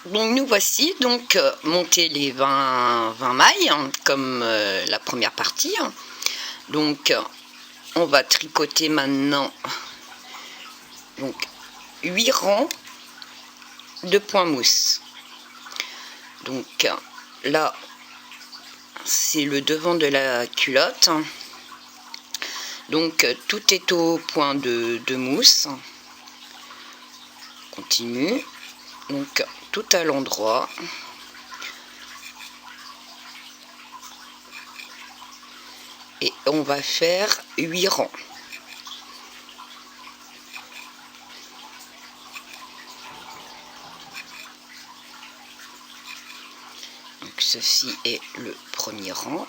Donc nous voici donc monter les 20 mailles hein, comme la première partie. Donc on va tricoter maintenant donc 8 rangs de point mousse. Donc là c'est le devant de la culotte. Donc tout est au point de mousse. Continue. Donc tout à l'endroit. Et on va faire 8 rangs. Donc ceci est le premier rang.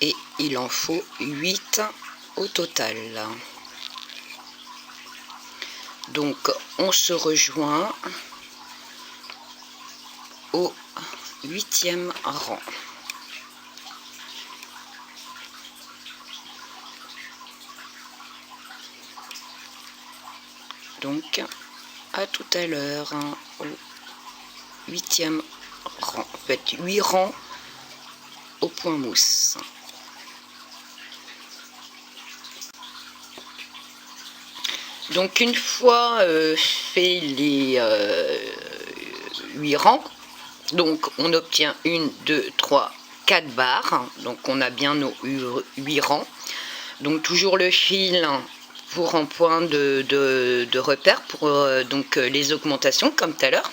Et il en faut 8 au total. Donc on se rejoint au 8e rang. Donc à tout à l'heure hein, au 8e rang. Faites 8 rangs au point mousse. Donc une fois fait les 8 rangs, donc on obtient 1, 2, 3, 4 barres. Donc on a bien nos 8 rangs. Donc toujours le fil pour un point de repère pour donc les augmentations comme tout à l'heure.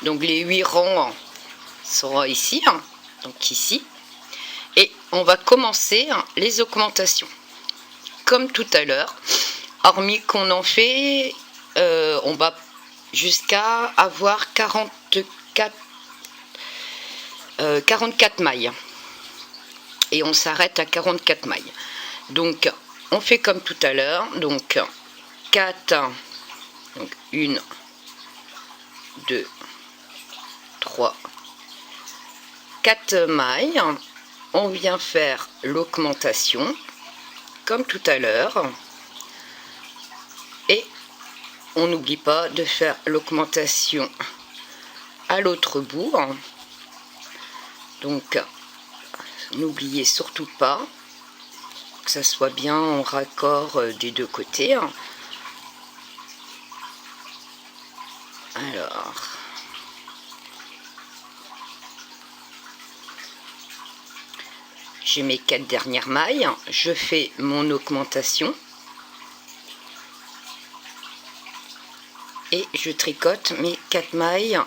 Donc les 8 rangs seront ici, donc ici. Et on va commencer les augmentations comme tout à l'heure. Hormis qu'on en fait, on va jusqu'à avoir 44 mailles. Et on s'arrête à 44 mailles. Donc, on fait comme tout à l'heure. Donc, 4, donc 1, 2, 3, 4 mailles. On vient faire l'augmentation, comme tout à l'heure. Et on n'oublie pas de faire l'augmentation à l'autre bout. Donc, n'oubliez surtout pas que ça soit bien en raccord des deux côtés. Alors, j'ai mes 4 dernières mailles. Je fais mon augmentation. Et je tricote mes 4 mailles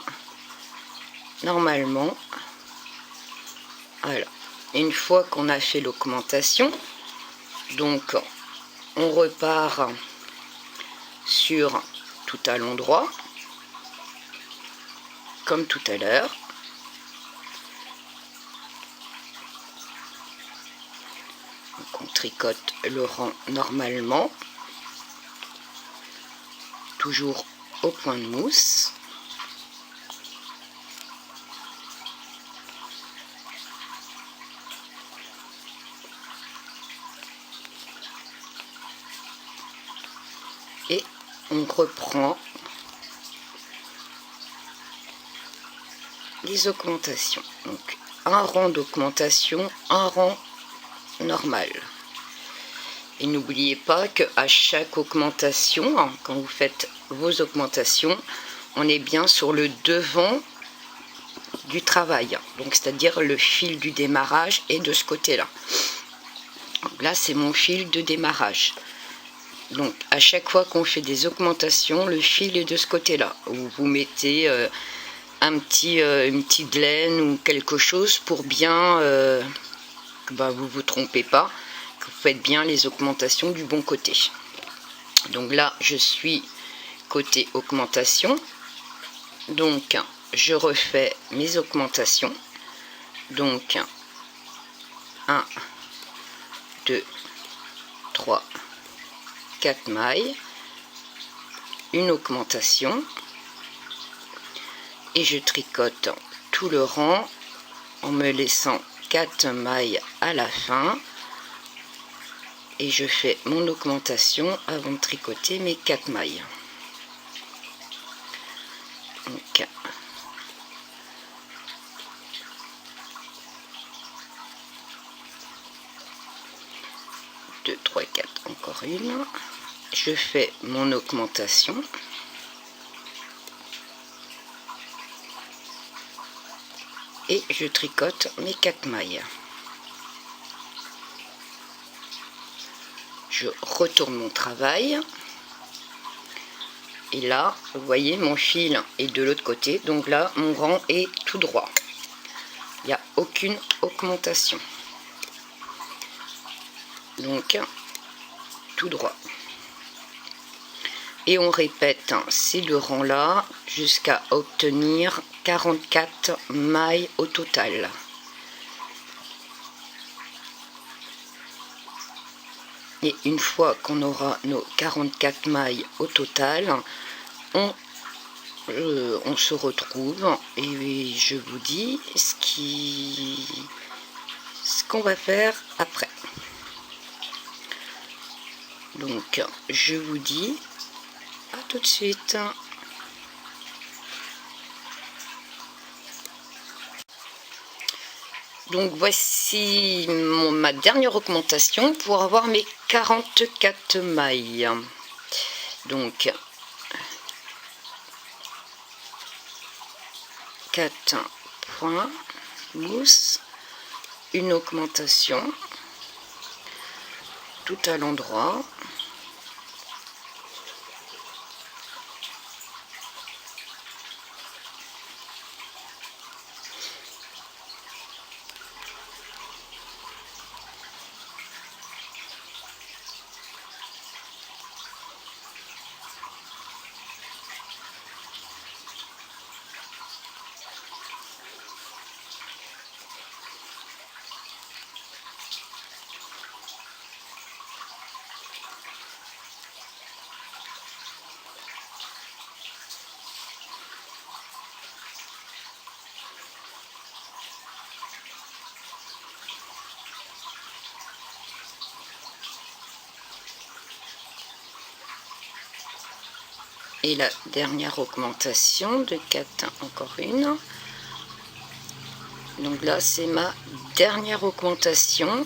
normalement. Voilà. Une fois qu'on a fait l'augmentation, donc on repart sur tout à l'endroit comme tout à l'heure. On tricote le rang normalement, toujours au point de mousse. Et on reprend les augmentations. Donc un rang d'augmentation, un rang normal. Et n'oubliez pas qu'à chaque augmentation, quand vous faites vos augmentations, on est bien sur le devant du travail. Donc c'est-à-dire le fil du démarrage est de ce côté-là. Là, c'est mon fil de démarrage. Donc à chaque fois qu'on fait des augmentations, le fil est de ce côté-là. Vous mettez une petite laine ou quelque chose pour bien que vous vous trompez pas, que vous faites bien les augmentations du bon côté. Donc là, je suis côté augmentation. Donc je refais mes augmentations. Donc 1, 2, 3, 4 mailles, une augmentation et je tricote tout le rang en me laissant 4 mailles à la fin et je fais mon augmentation avant de tricoter mes 4 mailles. Donc, 2, 3, 4, encore une. Je fais mon augmentation. Et je tricote mes 4 mailles. Je retourne mon travail. Et là, vous voyez, mon fil est de l'autre côté. Donc là, mon rang est tout droit. Il n'y a aucune augmentation. Donc, tout droit. Et on répète ces deux rangs là jusqu'à obtenir 44 mailles au total. Et une fois qu'on aura nos 44 mailles au total, on se retrouve et je vous dis ce qu'on va faire après. Donc je vous dis à tout de suite. Donc voici ma dernière augmentation pour avoir mes 44 mailles. Donc 4 points, mousse, une augmentation tout à l'endroit. Et la dernière augmentation de 4, encore une. Donc là, c'est ma dernière augmentation.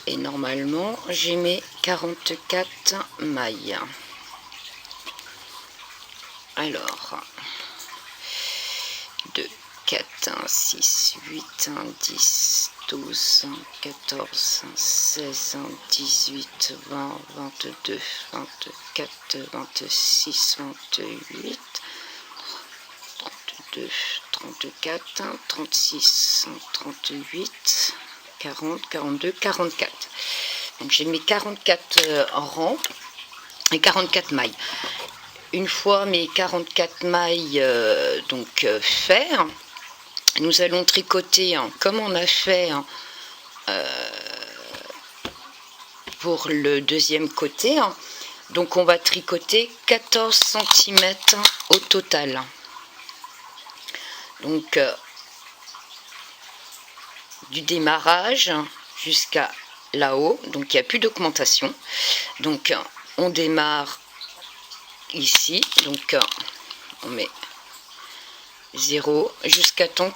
Et normalement, j'ai mes 44 mailles. Alors, 2, 4, 6, 8, 10, 12, 14, 16, 18, 20, 22, 24, 26, 28, 32, 34, 36, 38, 40, 42, 44. Donc j'ai mes 44 rangs et 44 mailles. Une fois mes 44 mailles faits, nous allons tricoter comme on a fait pour le deuxième côté. Donc on va tricoter 14 cm au total. Donc du démarrage jusqu'à là-haut, donc il n'y a plus d'augmentation. Donc on démarre ici, donc on met 0 jusqu'à temps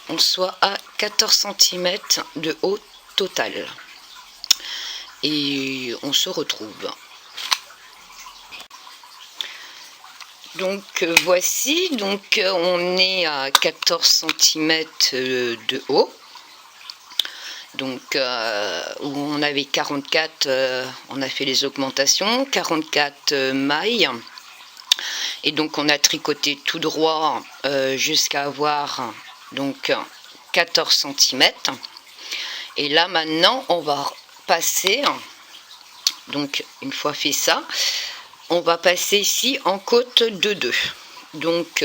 qu'on soit à 14 cm de haut total. Et on se retrouve. Donc voici, donc on est à 14 cm de haut. Donc où on avait 44, on a fait les augmentations, 44 mailles. Et donc on a tricoté tout droit jusqu'à avoir donc 14 cm. Et là maintenant on va passer, donc une fois fait ça, on va passer ici en côte de 2. Donc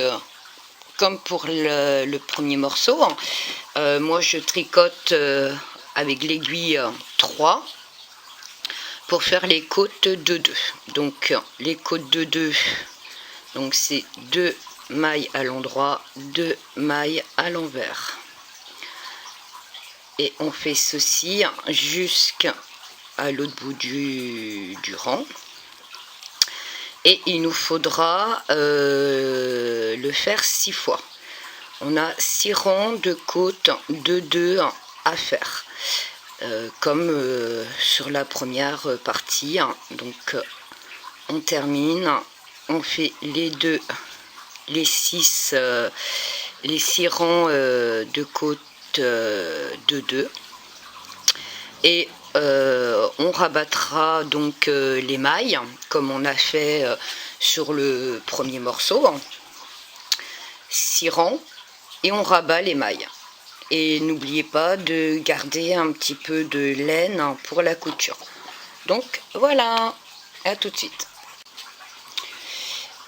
comme pour le premier morceau, moi je tricote avec l'aiguille 3 pour faire les côtes de 2. Donc les côtes de 2, donc c'est 2 mailles à l'endroit, 2 mailles à l'envers. Et on fait ceci jusqu'à à l'autre bout du rang. Et il nous faudra le faire 6 fois. On a 6 rangs de côtes de 2 à faire. Comme sur la première partie. Donc on termine, on fait les 6 rangs de côtes de 2. Et on rabattra donc les mailles comme on a fait sur le premier morceau, 6 rangs, et on rabat les mailles. Et n'oubliez pas de garder un petit peu de laine pour la couture. Donc voilà, à tout de suite.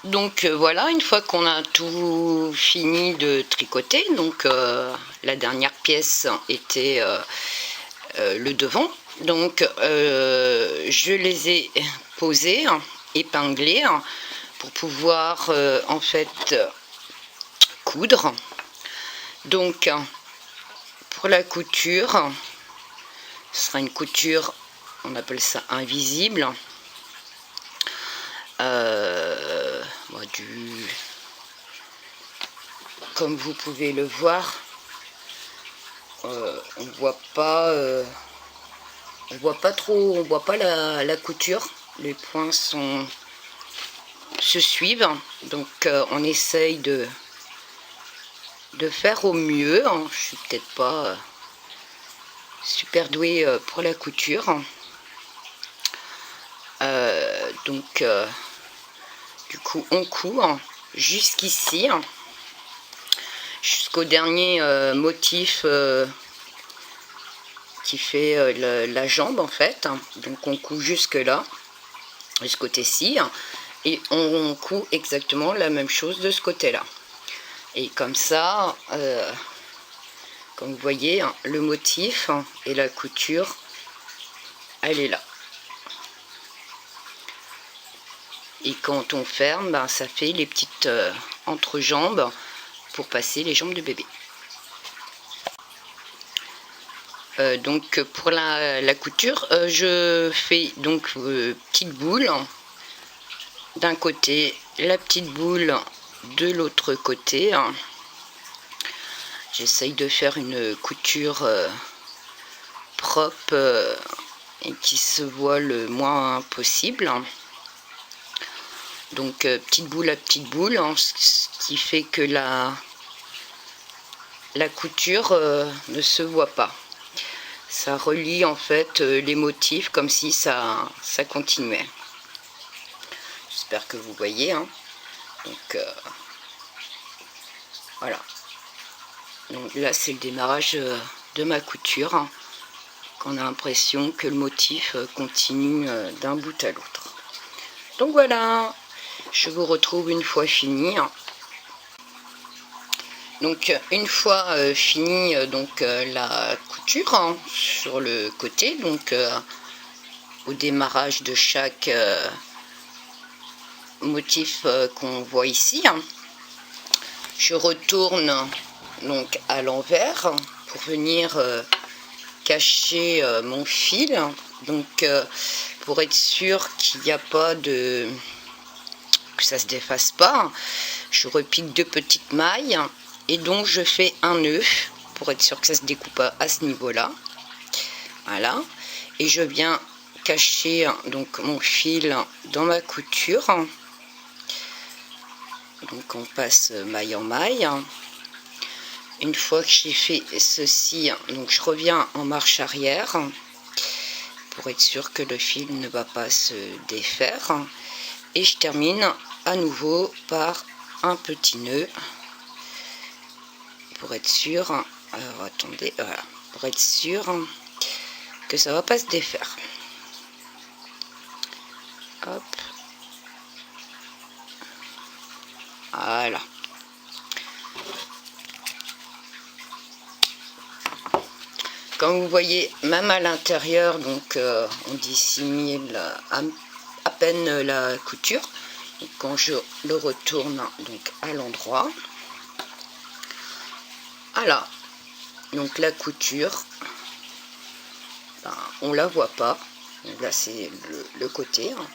Donc voilà, une fois qu'on a tout fini de tricoter, donc la dernière pièce était le devant. Donc je les ai posés, épinglés, pour pouvoir en fait coudre. Donc pour la couture, ce sera une couture, on appelle ça invisible, comme vous pouvez le voir, on voit pas trop, on voit pas la couture, les points se suivent, donc on essaye de faire au mieux. Je suis peut-être pas super douée pour la couture, donc du coup on coud jusqu'ici, jusqu'au dernier motif qui fait la jambe en fait. Donc on coud jusque là, de ce côté-ci, et on coud exactement la même chose de ce côté-là. Et comme ça, comme vous voyez, le motif et la couture, elle est là. Et quand on ferme, ben, ça fait les petites entrejambes pour passer les jambes de bébé. Donc pour la couture, je fais donc petite boule d'un côté, la petite boule de l'autre côté. J'essaye de faire une couture propre et qui se voit le moins possible. Donc petite boule à petite boule, ce qui fait que la couture ne se voit pas. Ça relie en fait les motifs comme si ça continuait. J'espère que vous voyez. Donc voilà. Donc là c'est le démarrage de ma couture. On a l'impression que le motif continue d'un bout à l'autre. Donc voilà, je vous retrouve une fois fini. Donc une fois fini la couture sur le côté, donc au démarrage de chaque motif qu'on voit ici, je retourne donc à l'envers pour venir cacher mon fil, donc pour être sûr qu'il n'y a pas que ça se défasse pas, je repique 2 petites mailles et donc je fais un nœud pour être sûr que ça se découpe à ce niveau là. Voilà, et je viens cacher donc mon fil dans ma couture. Donc on passe maille en maille. Une fois que j'ai fait ceci, donc je reviens en marche arrière pour être sûr que le fil ne va pas se défaire, et je termine à nouveau par un petit nœud pour être sûr. Alors attendez, voilà, pour être sûr que ça va pas se défaire. Hop, voilà. Comme vous voyez, même à l'intérieur, donc on dissimule à peine la couture. Donc, quand je le retourne donc à l'endroit, voilà. Donc la couture, ben, on la voit pas. Donc là c'est le côté, hein.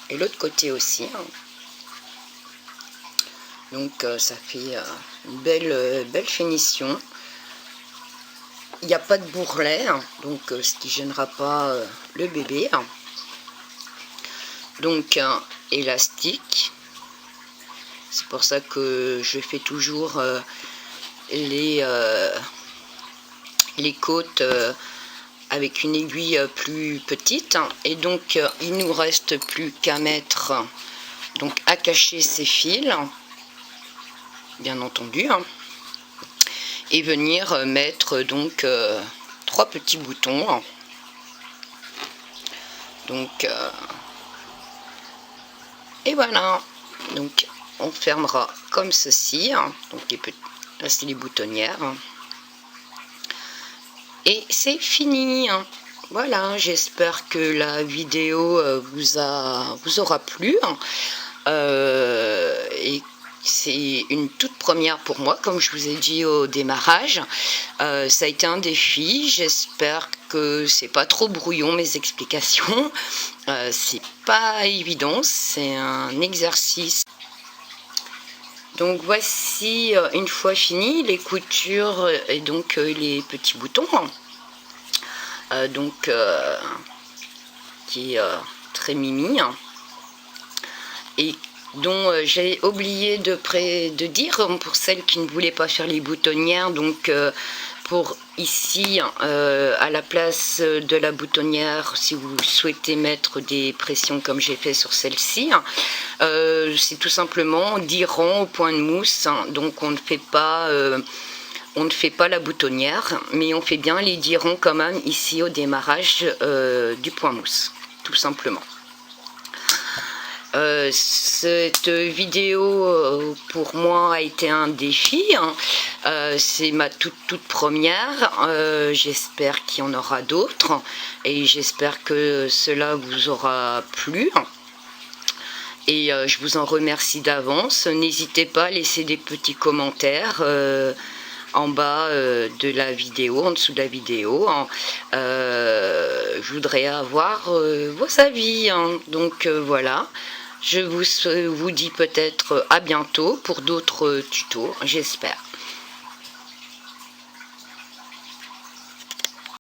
Et l'autre côté aussi, hein. Donc ça fait une belle finition. Il n'y a pas de bourrelet, hein, donc ce qui gênera pas le bébé, hein. Donc élastique, c'est pour ça que je fais toujours les côtes avec une aiguille plus petite, hein. Et donc il nous reste plus qu'à mettre, donc à cacher ces fils, bien entendu, hein, et venir mettre donc 3 petits boutons, hein. Donc et voilà, donc on fermera comme ceci, hein. Donc là c'est les boutonnières, hein. Et c'est fini, hein. Voilà, j'espère que la vidéo vous aura plu, hein. Et c'est une toute première pour moi, comme je vous ai dit au démarrage. Ça a été un défi, j'espère que c'est pas trop brouillon mes explications. C'est pas évident, c'est un exercice. Donc voici une fois fini les coutures et donc les petits boutons, donc qui est très mimi, hein, et dont j'ai oublié de dire pour celles qui ne voulaient pas faire les boutonnières. Donc pour ici à la place de la boutonnière, si vous souhaitez mettre des pressions comme j'ai fait sur celle-ci, c'est tout simplement 10 rangs au point de mousse, hein. Donc on ne fait pas la boutonnière, mais on fait bien les 10 rangs quand même ici au démarrage du point mousse, tout simplement. Cette vidéo pour moi a été un défi, hein. C'est ma toute première. J'espère qu'il y en aura d'autres et j'espère que cela vous aura plu. Et je vous en remercie d'avance. N'hésitez pas à laisser des petits commentaires en bas de la vidéo, en dessous de la vidéo, hein. Je voudrais avoir vos avis, hein. Donc voilà. Je vous dis peut-être à bientôt pour d'autres tutos, j'espère.